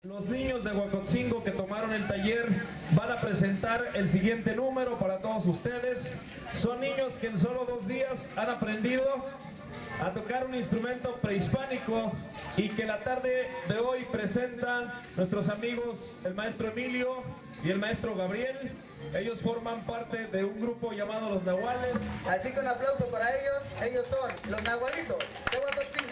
Los niños de Huacotzingo que tomaron el taller van a presentar el siguiente número para todos ustedes. Son niños que en solo 2 días han aprendido a tocar un instrumento prehispánico y que la tarde de hoy presentan nuestros amigos el maestro Emilio y el maestro Gabriel. Ellos forman parte de un grupo llamado Los Nahuales. Así que un aplauso para ellos. Ellos son los Nahualitos de Huacotzingo.